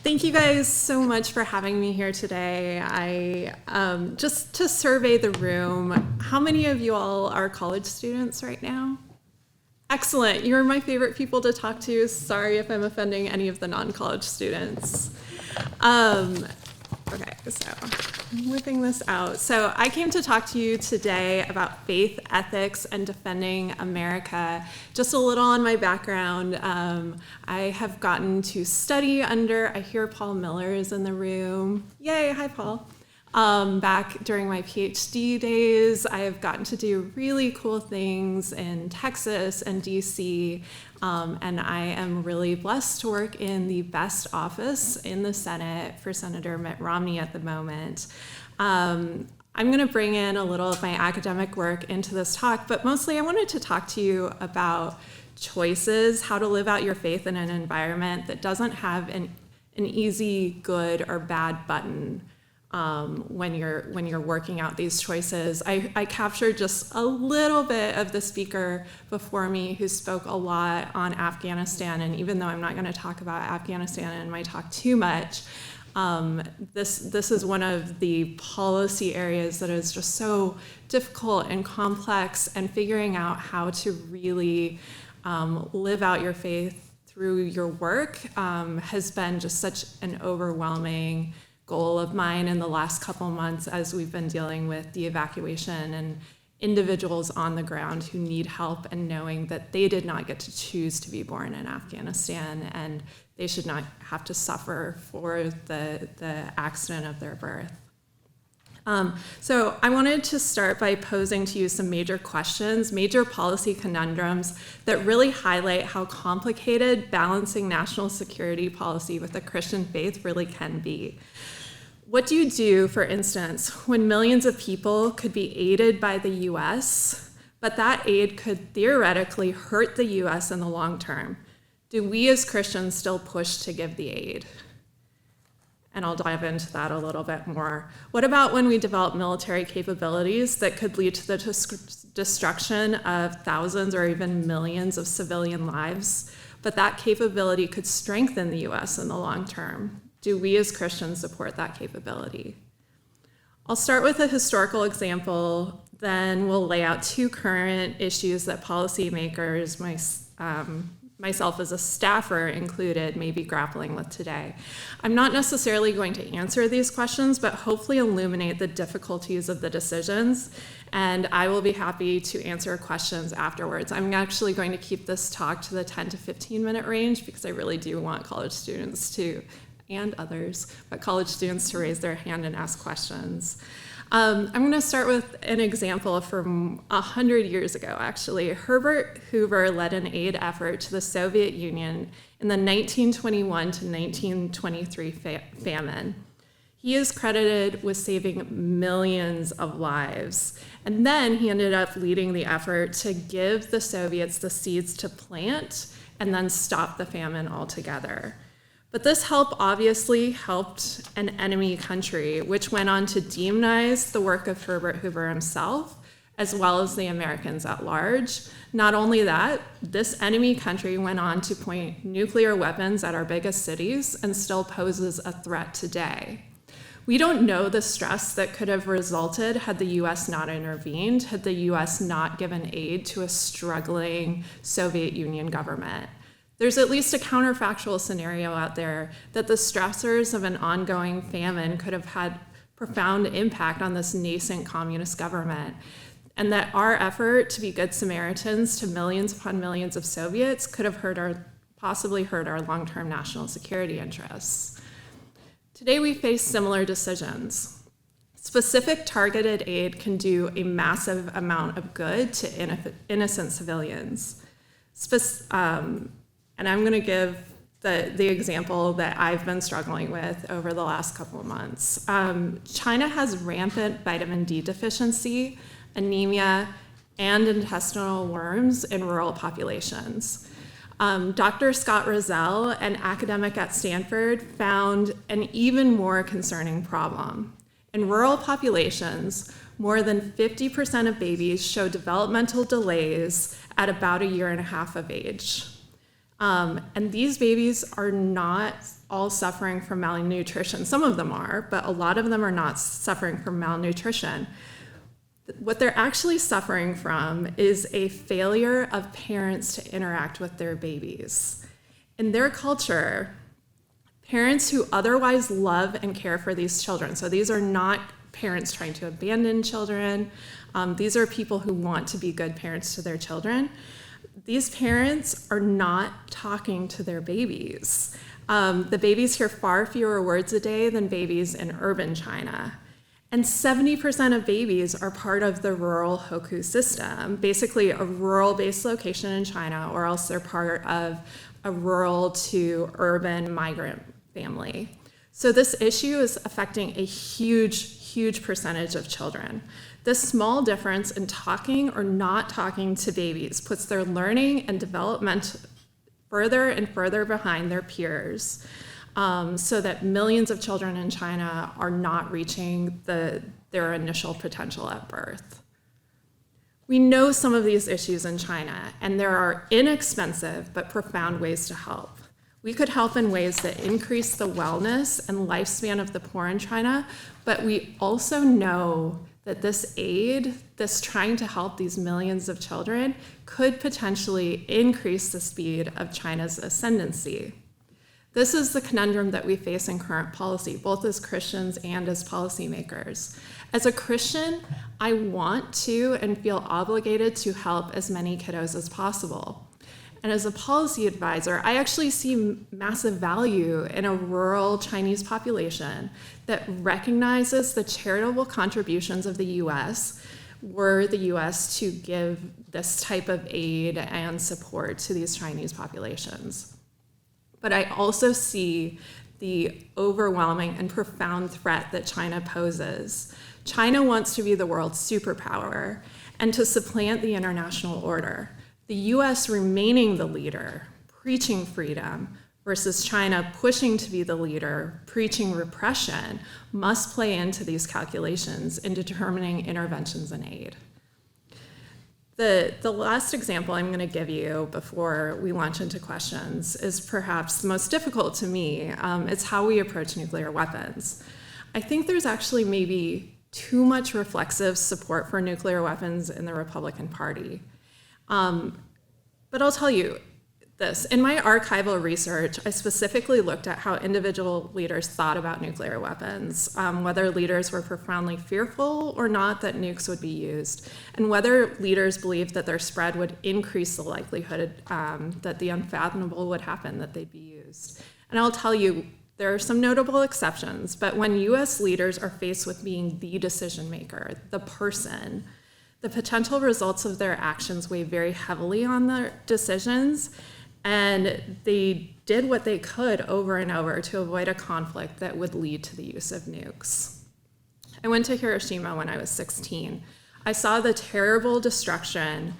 Thank you guys so much for having me here today. Just to survey the room, how many of you all are college students right now? Excellent. You're my favorite people to talk to. Sorry if I'm offending any of the non-college students. Okay, so I'm whipping this out. So I came to talk to you today about faith, ethics, and defending America. Just a little on my background. I have gotten to study under, I hear Paul Miller is in the room. Yay, hi Paul. Back during my PhD days, I have gotten to do really cool things in Texas and DC, and I am really blessed to work in the best office in the Senate for Senator Mitt Romney at the moment. I'm going to bring in a little of my academic work into this talk, but mostly I wanted to talk to you about choices, how to live out your faith in an environment that doesn't have an easy, good, or bad button. When you're working out these choices. I captured just a little bit of the speaker before me who spoke a lot on Afghanistan, and even though I'm not going to talk about Afghanistan in my talk too much, this is one of the policy areas that is just so difficult and complex, and figuring out how to really live out your faith through your work has been just such an overwhelming goal of mine in the last couple months as we've been dealing with the evacuation and individuals on the ground who need help, and knowing that they did not get to choose to be born in Afghanistan and they should not have to suffer for the accident of their birth. So I wanted to start by posing to you some major questions, major policy conundrums that really highlight how complicated balancing national security policy with the Christian faith really can be. What do you do, for instance, when millions of people could be aided by the US, but that aid could theoretically hurt the US in the long term? Do we as Christians still push to give the aid? And I'll dive into that a little bit more. What about when we develop military capabilities that could lead to the destruction of thousands or even millions of civilian lives, but that capability could strengthen the US in the long term? Do we as Christians support that capability? I'll start with a historical example, then we'll lay out two current issues that policymakers, myself as a staffer included, may be grappling with today. I'm not necessarily going to answer these questions, but hopefully illuminate the difficulties of the decisions, and I will be happy to answer questions afterwards. I'm actually going to keep this talk to the 10 to 15 minute range because I really do want college students to, and others, but college students to raise their hand and ask questions. I'm going to start with an example from 100 years ago, actually. Herbert Hoover led an aid effort to the Soviet Union in the 1921 to 1923 famine. He is credited with saving millions of lives. And then he ended up leading the effort to give the Soviets the seeds to plant and then stop the famine altogether. But this help obviously helped an enemy country, which went on to demonize the work of Herbert Hoover himself, as well as the Americans at large. Not only that, this enemy country went on to point nuclear weapons at our biggest cities and still poses a threat today. We don't know the stress that could have resulted had the US not intervened, had the US not given aid to a struggling Soviet Union government. There's at least a counterfactual scenario out there that the stressors of an ongoing famine could have had profound impact on this nascent communist government, and that our effort to be good Samaritans to millions upon millions of Soviets could have possibly hurt our long-term national security interests. Today we face similar decisions. Specific targeted aid can do a massive amount of good to innocent civilians. And I'm going to give the example that I've been struggling with over the last couple of months. China has rampant vitamin D deficiency, anemia, and intestinal worms in rural populations. Dr. Scott Rozelle, an academic at Stanford, found an even more concerning problem. In rural populations, more than 50% of babies show developmental delays at about 1.5 years of age. And these babies are not all suffering from malnutrition. Some of them are, but a lot of them are not suffering from malnutrition. What they're actually suffering from is a failure of parents to interact with their babies. In their culture, parents who otherwise love and care for these children, so these are not parents trying to abandon children, these are people who want to be good parents to their children. These parents are not talking to their babies. The babies hear far fewer words a day than babies in urban China. And 70% of babies are part of the rural Hoku system, basically a rural-based location in China, or else they're part of a rural to urban migrant family. So this issue is affecting a huge percentage of children. This small difference in talking or not talking to babies puts their learning and development further and further behind their peers, so that millions of children in China are not reaching their initial potential at birth. We know some of these issues in China, and there are inexpensive but profound ways to help. We could help in ways that increase the wellness and lifespan of the poor in China, but we also know that this aid, this trying to help these millions of children, could potentially increase the speed of China's ascendancy. This is the conundrum that we face in current policy, both as Christians and as policymakers. As a Christian, I want to and feel obligated to help as many kiddos as possible. And as a policy advisor, I actually see massive value in a rural Chinese population that recognizes the charitable contributions of the US were the US to give this type of aid and support to these Chinese populations. But I also see the overwhelming and profound threat that China poses. China wants to be the world's superpower and to supplant the international order. The US remaining the leader, preaching freedom, versus China pushing to be the leader, preaching repression, must play into these calculations in determining interventions and aid. The last example I'm going to give you before we launch into questions is perhaps the most difficult to me. It's how we approach nuclear weapons. I think there's actually maybe too much reflexive support for nuclear weapons in the Republican Party. But I'll tell you this. In my archival research, I specifically looked at how individual leaders thought about nuclear weapons, whether leaders were profoundly fearful or not that nukes would be used, and whether leaders believed that their spread would increase the likelihood that the unfathomable would happen, that they'd be used. And I'll tell you, there are some notable exceptions, but when US leaders are faced with being the decision maker, the person, the potential results of their actions weigh very heavily on their decisions, and they did what they could over and over to avoid a conflict that would lead to the use of nukes. I went to Hiroshima when I was 16. I saw the terrible destruction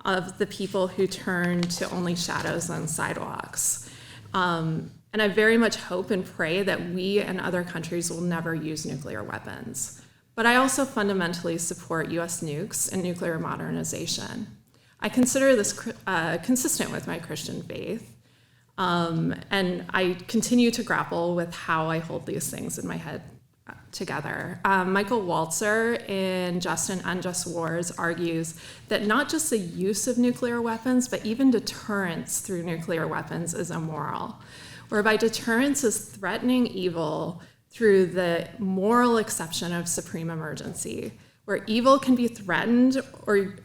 of the people who turned to only shadows on sidewalks. And I very much hope and pray that we and other countries will never use nuclear weapons. But I also fundamentally support US nukes and nuclear modernization. I consider this consistent with my Christian faith, and I continue to grapple with how I hold these things in my head together. Michael Walzer in Just and Unjust Wars argues that not just the use of nuclear weapons, but even deterrence through nuclear weapons is immoral, whereby deterrence is threatening evil through the moral exception of supreme emergency, where evil can be threatened or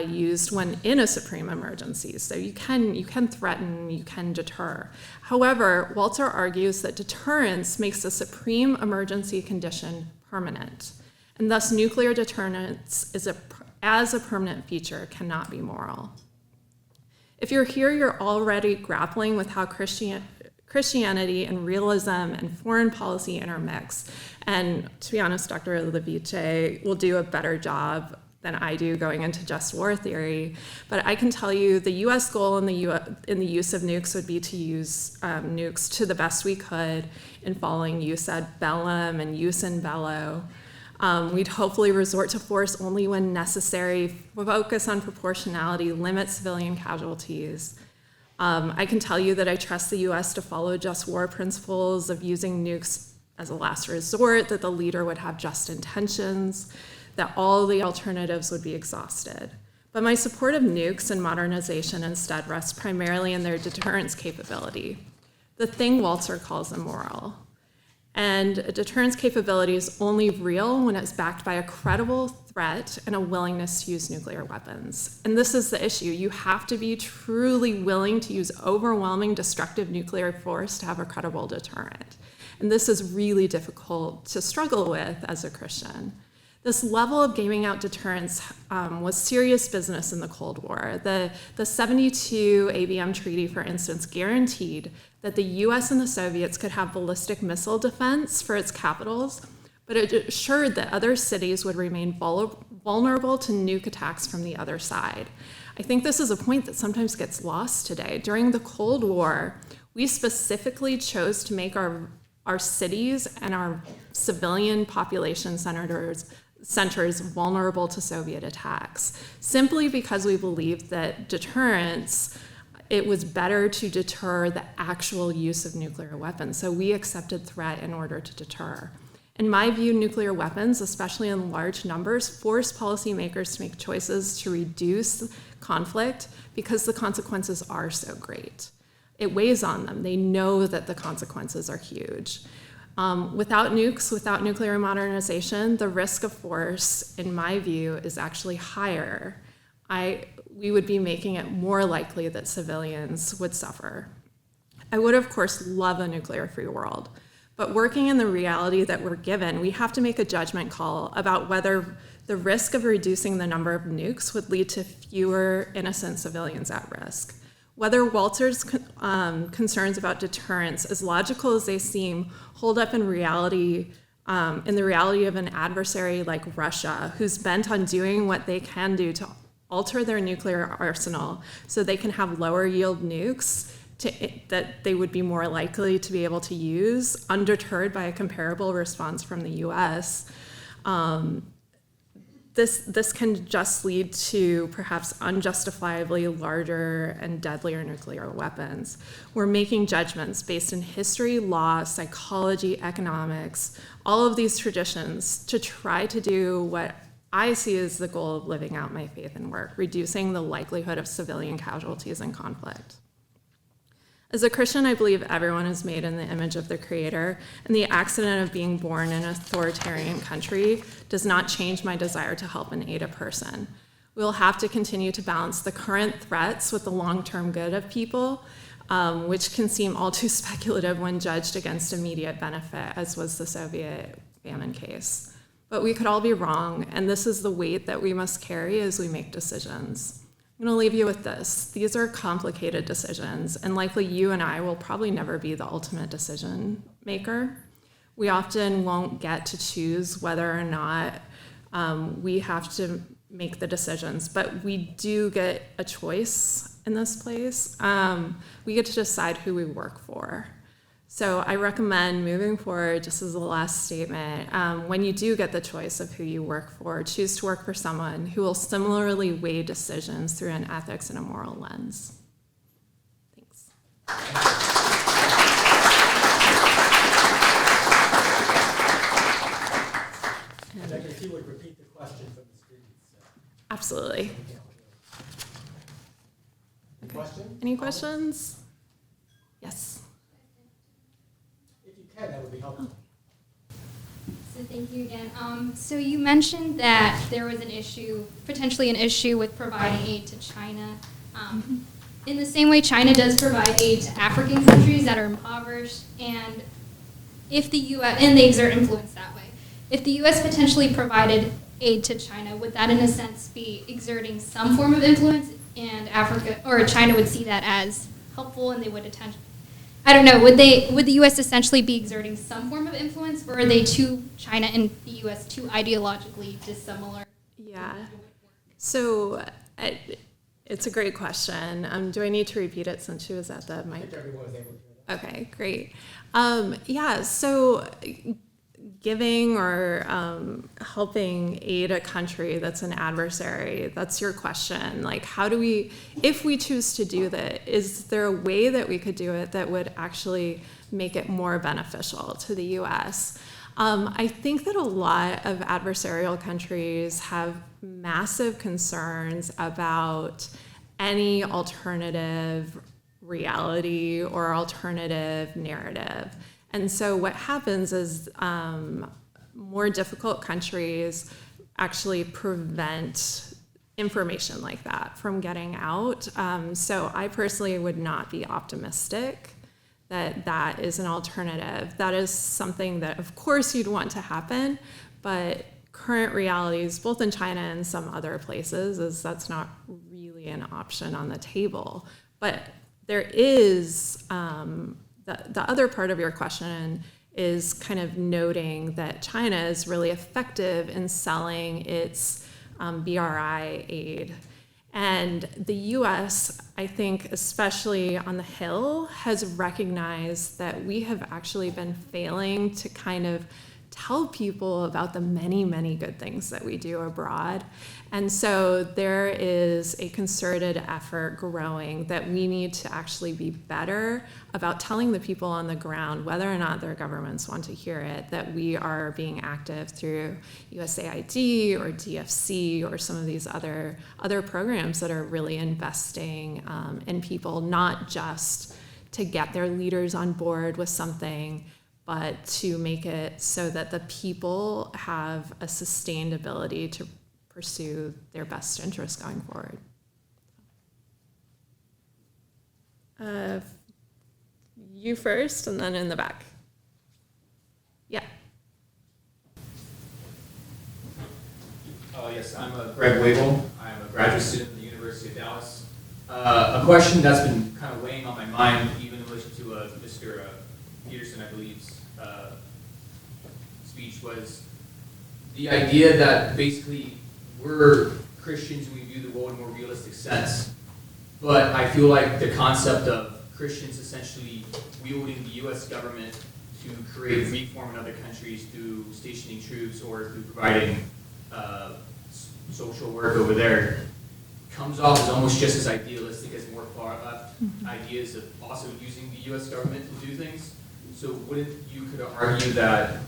used when in a supreme emergency. So you can threaten, you can deter. However, Walzer argues that deterrence makes the supreme emergency condition permanent, and thus nuclear deterrence as a permanent feature cannot be moral. If you're here, you're already grappling with how Christianity and realism and foreign policy intermix. And to be honest, Dr. Levice will do a better job than I do going into just war theory. But I can tell you the US goal in the use of nukes would be to use nukes to the best we could in following jus ad bellum and jus in bello. We'd hopefully resort to force only when necessary, focus on proportionality, limit civilian casualties. I can tell you that I trust the U.S. to follow just war principles of using nukes as a last resort, that the leader would have just intentions, that all the alternatives would be exhausted. But my support of nukes and modernization instead rests primarily in their deterrence capability, the thing Walzer calls immoral. And a deterrence capability is only real when it's backed by a credible threat and a willingness to use nuclear weapons. And this is the issue. You have to be truly willing to use overwhelming destructive nuclear force to have a credible deterrent. And this is really difficult to struggle with as a Christian. This level of gaming out deterrence was serious business in the Cold War. The 72 ABM treaty, for instance, guaranteed that the US and the Soviets could have ballistic missile defense for its capitals, but it assured that other cities would remain vulnerable to nuke attacks from the other side. I think this is a point that sometimes gets lost today. During the Cold War, we specifically chose to make our cities and our civilian population centers vulnerable to Soviet attacks, simply because we believed that deterrence, it was better to deter the actual use of nuclear weapons. So we accepted threat in order to deter. In my view, nuclear weapons, especially in large numbers, force policymakers to make choices to reduce conflict because the consequences are so great. It weighs on them. They know that the consequences are huge. Without nukes, without nuclear modernization, the risk of force, in my view, is actually higher. We would be making it more likely that civilians would suffer. I would, of course, love a nuclear-free world, but working in the reality that we're given, we have to make a judgment call about whether the risk of reducing the number of nukes would lead to fewer innocent civilians at risk. Whether Walzer's concerns about deterrence, as logical as they seem, hold up in reality, in the reality of an adversary like Russia, who's bent on doing what they can do to alter their nuclear arsenal so they can have lower yield nukes that they would be more likely to be able to use, undeterred by a comparable response from the US. This can just lead to perhaps unjustifiably larger and deadlier nuclear weapons. We're making judgments based in history, law, psychology, economics, all of these traditions to try to do what I see as the goal of living out my faith and work, reducing the likelihood of civilian casualties in conflict. As a Christian, I believe everyone is made in the image of the Creator, and the accident of being born in an authoritarian country does not change my desire to help and aid a person. We'll have to continue to balance the current threats with the long-term good of people, which can seem all too speculative when judged against immediate benefit, as was the Soviet famine case. But we could all be wrong, and this is the weight that we must carry as we make decisions. I'm going to leave you with this. These are complicated decisions, and likely you and I will probably never be the ultimate decision maker. We often won't get to choose whether or not we have to make the decisions, but we do get a choice in this place. We get to decide who we work for. So I recommend moving forward, just as a last statement, when you do get the choice of who you work for, choose to work for someone who will similarly weigh decisions through an ethics and a moral lens. Thanks. And I guess you would repeat the question from the students. Absolutely. Any questions? Any questions? Yes. That would be helpful. So thank you again. So you mentioned that there was an issue, potentially an issue with providing aid to China. In the same way China does provide aid to African countries that are impoverished, and if the U.S., and they exert influence that way. If the U.S. potentially provided aid to China, would that in a sense be exerting some form of influence, and Africa or China would see that as helpful and they would attend? I don't know, would the U.S. essentially be exerting some form of influence, or are they China and the U.S. too ideologically dissimilar? Yeah, so it's a great question. Do I need to repeat it since she was at the mic? I think everyone was able to hear that. Okay, great. Yeah, so giving or helping aid a country that's an adversary? That's your question. Like, how do we, if we choose to do that, is there a way that we could do it that would actually make it more beneficial to the U.S.? I think that a lot of adversarial countries have massive concerns about any alternative reality or alternative narrative. And so what happens is more difficult countries actually prevent information like that from getting out. So I personally would not be optimistic that that is an alternative. That is something that, of course, you'd want to happen, but current realities, both in China and some other places, is that's not really an option on the table. But there is, the other part of your question is kind of noting that China is really effective in selling its BRI aid. And the US, I think, especially on the Hill, has recognized that we have actually been failing to kind of tell people about the many, many good things that we do abroad. And so there is a concerted effort growing that we need to actually be better about telling the people on the ground, whether or not their governments want to hear it, that we are being active through USAID or DFC or some of these other programs that are really investing in people, not just to get their leaders on board with something, but to make it so that the people have a sustained ability to pursue their best interests going forward. You first, and then in the back. Yeah. Yes, I'm Greg Wabel. I'm a graduate student at the University of Dallas. A question that's been kind of weighing on my mind, even in relation to Mr. Peterson, I believe's speech, was the idea that basically we're Christians and we view the world in a more realistic sense. But I feel like the concept of Christians essentially wielding the U.S. government to create reform in other countries through stationing troops or through providing social work over there comes off as almost just as idealistic as more far-left ideas of also using the U.S. government to do things. So wouldn't you could argue that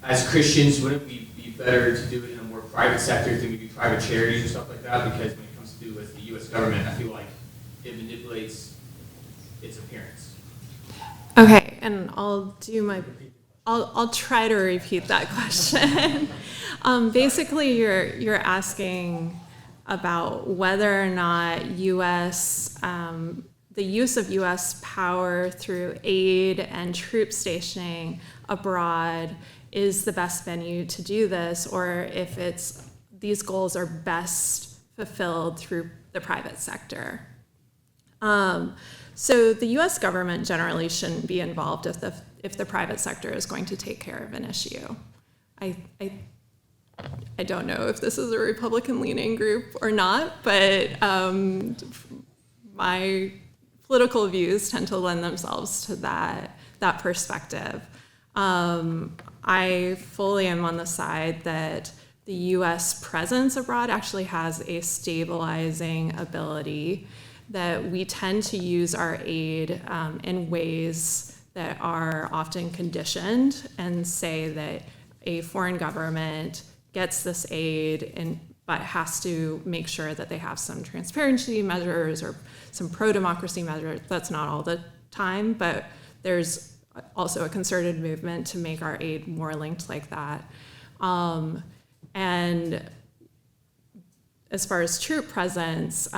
as Christians, wouldn't we be better to do it in a more private sector through maybe private charities or stuff like that? Because when it comes to do with the U.S. government, I feel like it manipulates its appearance. Okay, and I'll try to repeat that question. Basically, you're asking about whether or not the use of U.S. power through aid and troop stationing abroad is the best venue to do this, or if these goals are best fulfilled through the private sector. So the U.S. government generally shouldn't be involved if the private sector is going to take care of an issue. I don't know if this is a Republican-leaning group or not, but my political views tend to lend themselves to that perspective. I fully am on the side that the U.S. presence abroad actually has a stabilizing ability, that we tend to use our aid in ways that are often conditioned and say that a foreign government gets this aid but has to make sure that they have some transparency measures or some pro-democracy measures. That's not all the time, but there's also a concerted movement to make our aid more linked like that. And as far as troop presence,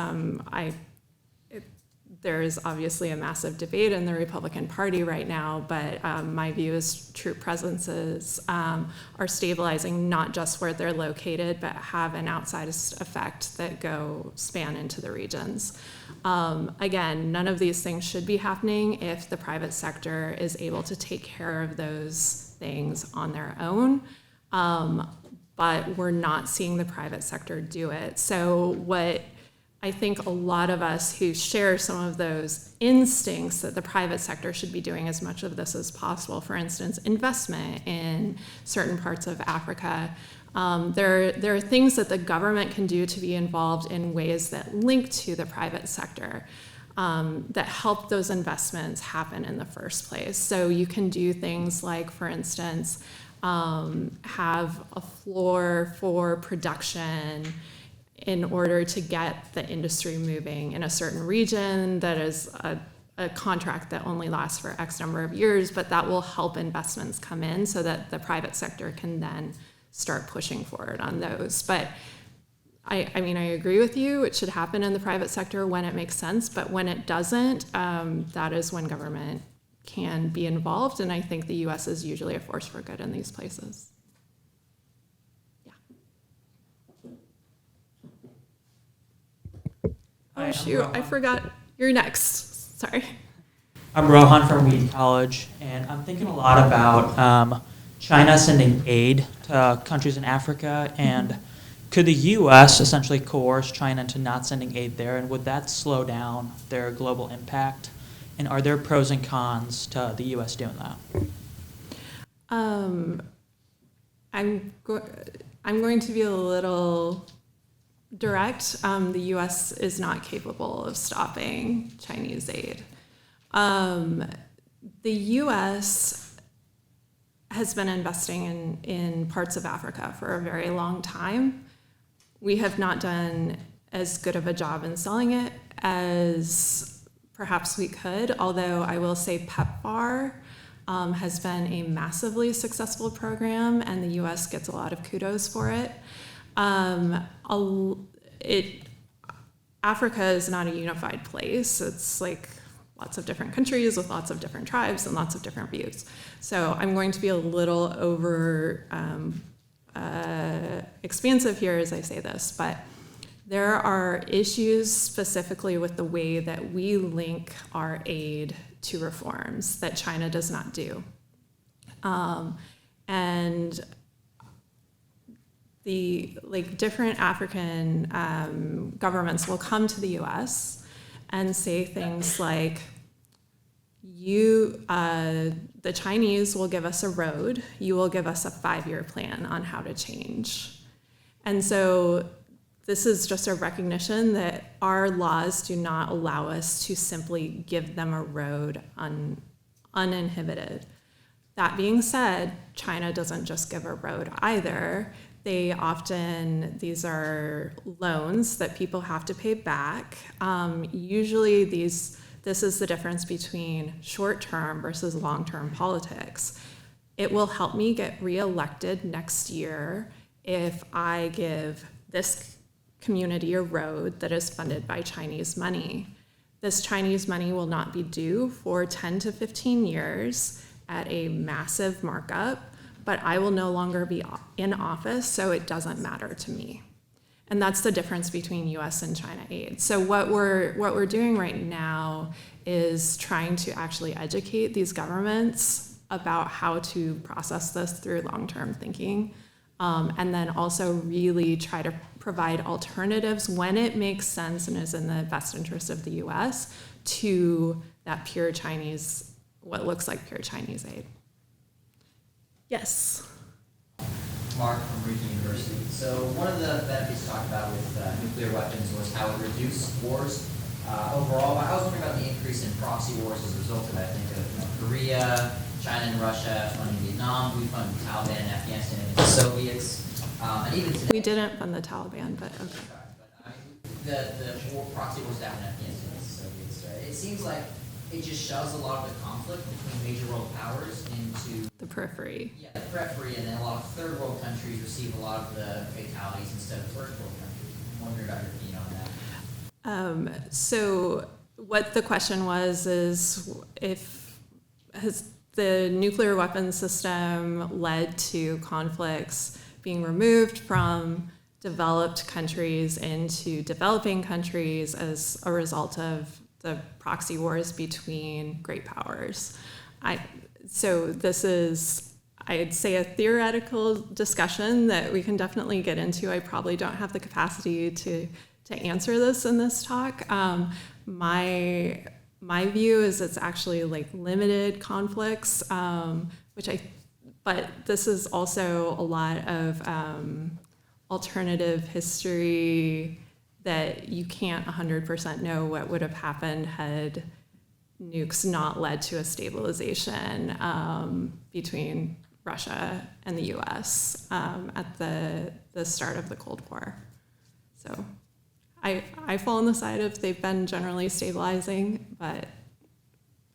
there is obviously a massive debate in the Republican Party right now, but my view is troop presences are stabilizing not just where they're located, but have an outsized effect that span into the regions. Again, none of these things should be happening if the private sector is able to take care of those things on their own, but we're not seeing the private sector do it. So what I think a lot of us who share some of those instincts that the private sector should be doing as much of this as possible, for instance, investment in certain parts of Africa. There are things that the government can do to be involved in ways that link to the private sector that help those investments happen in the first place. So you can do things like, for instance, have a floor for production in order to get the industry moving in a certain region that is a contract that only lasts for X number of years, but that will help investments come in so that the private sector can then start pushing forward on those. But I mean, I agree with you. It should happen in the private sector when it makes sense, but when it doesn't, that is when government can be involved, and I think the U.S. is usually a force for good in these places. Oh shoot, I forgot. You're next. Sorry. I'm Rohan from Wheaton College, and I'm thinking a lot about China sending aid to countries in Africa, and could the U.S. essentially coerce China into not sending aid there, and would that slow down their global impact? And are there pros and cons to the U.S. doing that? I'm going to be a little direct. The U.S. is not capable of stopping Chinese aid. The U.S. has been investing in parts of Africa for a very long time. We have not done as good of a job in selling it as perhaps we could, although I will say PEPFAR has been a massively successful program, and the U.S. gets a lot of kudos for it. Africa is not a unified place. It's like lots of different countries with lots of different tribes and lots of different views. So I'm going to be a little over expansive here as I say this, but there are issues specifically with the way that we link our aid to reforms that China does not do. And the different African governments will come to the U.S. and say things like, the Chinese will give us a road, you will give us a 5-year plan on how to change. And so this is just a recognition that our laws do not allow us to simply give them a road uninhibited. That being said, China doesn't just give a road either. These are loans that people have to pay back. Usually this is the difference between short-term versus long-term politics. It will help me get reelected next year if I give this community a road that is funded by Chinese money. This Chinese money will not be due for 10 to 15 years at a massive markup, but I will no longer be in office, so it doesn't matter to me. And that's the difference between US and China aid. So what we're doing right now is trying to actually educate these governments about how to process this through long-term thinking, and then also really try to provide alternatives when it makes sense and is in the best interest of the US to that pure Chinese, what looks like pure Chinese aid. Yes. Mark from Region University. So one of the benefits talked about with nuclear weapons was how it reduced wars overall. But I was wondering about the increase in proxy wars as a result of that. I think of Korea, China and Russia funding Vietnam. We funded the Taliban in Afghanistan and the Soviets. And even today, We didn't fund the Taliban, but okay. But the proxy wars down in Afghanistan and the Soviets. Right? It seems like it just shoves a lot of the conflict between major world powers into The periphery. Yeah, the periphery, and then a lot of third world countries receive a lot of the fatalities instead of first world countries. I'm wondering about your opinion on that. So what the question was is, has the nuclear weapons system led to conflicts being removed from developed countries into developing countries as a result of the proxy wars between great powers? So this is, I'd say, a theoretical discussion that we can definitely get into. I probably don't have the capacity to answer this in this talk. My view is it's actually like limited conflicts, but this is also a lot of alternative history that you can't 100% know what would have happened had nukes not led to a stabilization between Russia and the U.S. At the start of the Cold War. So I fall on the side of they've been generally stabilizing, but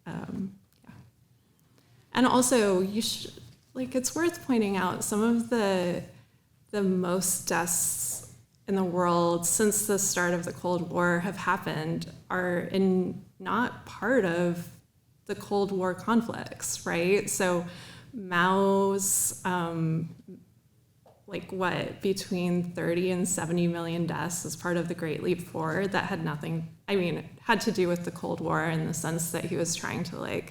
yeah. And also it's worth pointing out some of the most deaths in the world since the start of the Cold War have happened are not part of the Cold War conflicts, right? So Mao's between 30 and 70 million deaths as part of the Great Leap Forward that had nothing, it had to do with the Cold War in the sense that he was trying to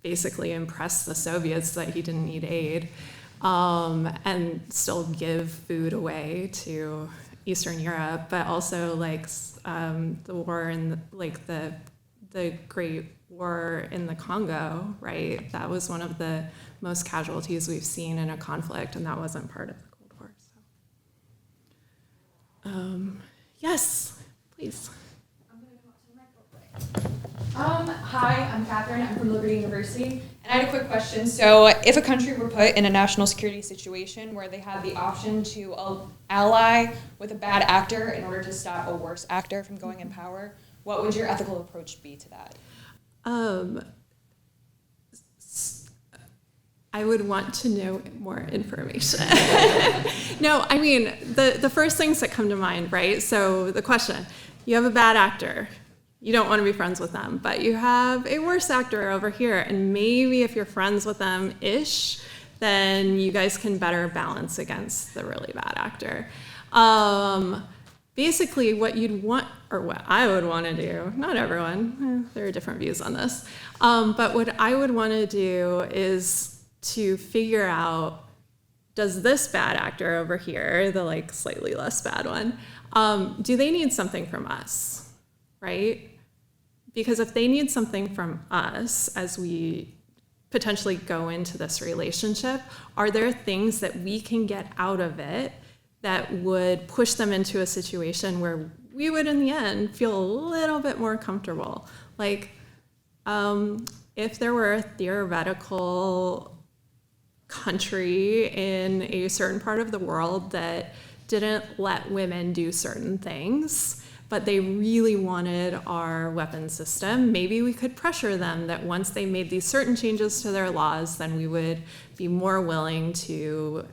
basically impress the Soviets that he didn't need aid, and still give food away to Eastern Europe, but also the war in the Great War in the Congo, right? That was one of the most casualties we've seen in a conflict, and that wasn't part of the Cold War. So, yes, please. I'm going to come up to the mic real quick. Hi, I'm Catherine. I'm from Liberty University. And I had a quick question. So if a country were put in a national security situation where they had the option to ally with a bad actor in order to stop a worse actor from going in power, what would your ethical approach be to that? I would want to know more information. No, the first things that come to mind, right? So the question, you have a bad actor. You don't want to be friends with them, but you have a worse actor over here, and maybe if you're friends with them-ish, then you guys can better balance against the really bad actor. Basically, what you'd want, or what I would want to do, not everyone, there are different views on this, but what I would want to do is to figure out, does this bad actor over here, the slightly less bad one, do they need something from us? Right? Because if they need something from us as we potentially go into this relationship, are there things that we can get out of it that would push them into a situation where we would, in the end, feel a little bit more comfortable? If there were a theoretical country in a certain part of the world that didn't let women do certain things, but they really wanted our weapons system, maybe we could pressure them that once they made these certain changes to their laws, then we would be more willing to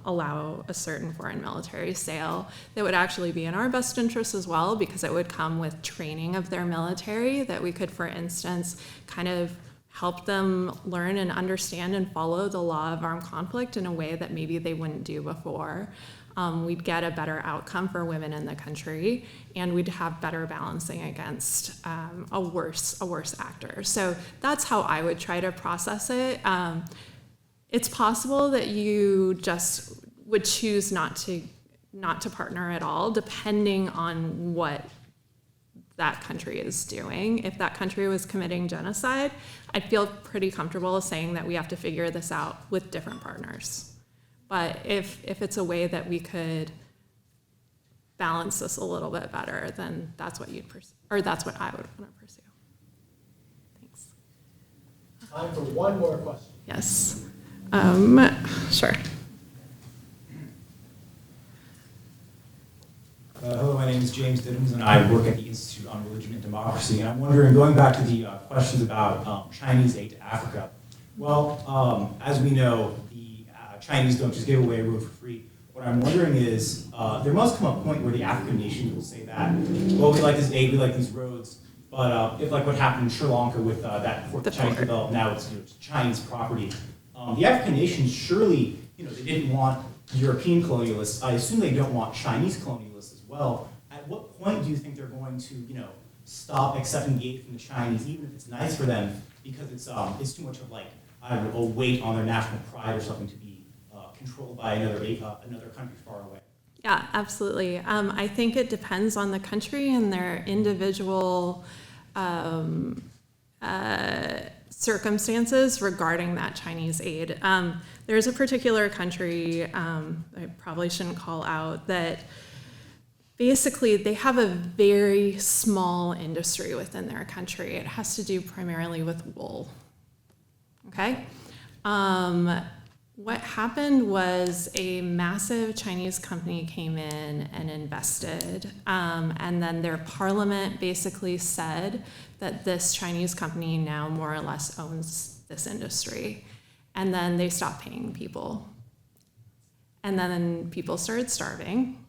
allow a certain foreign military sale that would actually be in our best interest as well, because it would come with training of their military that we could, for instance, kind of help them learn and understand and follow the law of armed conflict in a way that maybe they wouldn't do before. We'd get a better outcome for women in the country, and we'd have better balancing against a worse actor. So that's how I would try to process it. It's possible that you just would choose not to partner at all, depending on what that country is doing. If that country was committing genocide, I'd feel pretty comfortable saying that we have to figure this out with different partners. But if it's a way that we could balance this a little bit better, then that's what you'd pursue, or that's what I would want to pursue. Thanks. Time for one more question. Yes. Sure. Hello, my name is James Diddams, and I work at the Institute on Religion and Democracy. And I'm wondering, going back to the questions about Chinese aid to Africa, well, as we know, the Chinese don't just give away a road for free. What I'm wondering is, there must come a point where the African nations will say that, well, we like this aid, we like these roads, but if like what happened in Sri Lanka with that port the Chinese developed, now it's Chinese property. The African nations surely, they didn't want European colonialists. I assume they don't want Chinese colonialists as well. At what point do you think they're going to, stop accepting the aid from the Chinese, even if it's nice for them, because it's too much of a weight on their national pride or something to be controlled by another country far away? Yeah, absolutely. I think it depends on the country and their individual circumstances regarding that Chinese aid. There's a particular country I probably shouldn't call out that basically they have a very small industry within their country. It has to do primarily with wool. Okay? What happened was a massive Chinese company came in and invested, and then their parliament basically said that this Chinese company now more or less owns this industry. And then they stopped paying people. And then people started starving.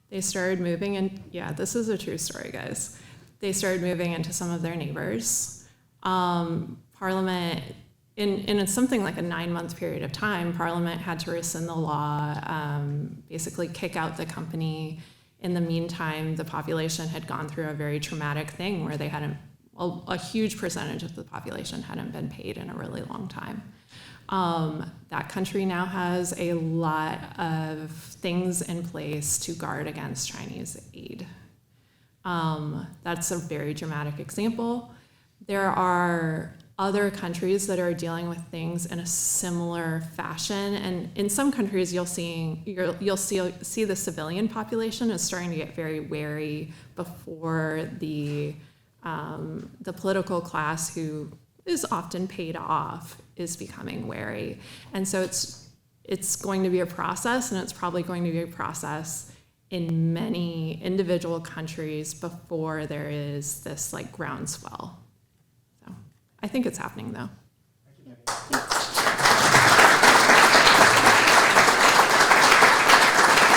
They started moving in, yeah, this is a true story, guys. They started moving into some of their neighbors. Parliament, in something like a 9-month period of time, Parliament had to rescind the law, basically kick out the company. In the meantime, the population had gone through a very traumatic thing where they hadn't, a huge percentage of the population hadn't been paid in a really long time. That country now has a lot of things in place to guard against Chinese aid. That's a very dramatic example. There are other countries that are dealing with things in a similar fashion, and in some countries you'll see the civilian population is starting to get very wary before the political class, who is often paid off, is becoming wary. And so it's going to be a process, and it's probably going to be a process in many individual countries before there is this like groundswell. So I think it's happening though.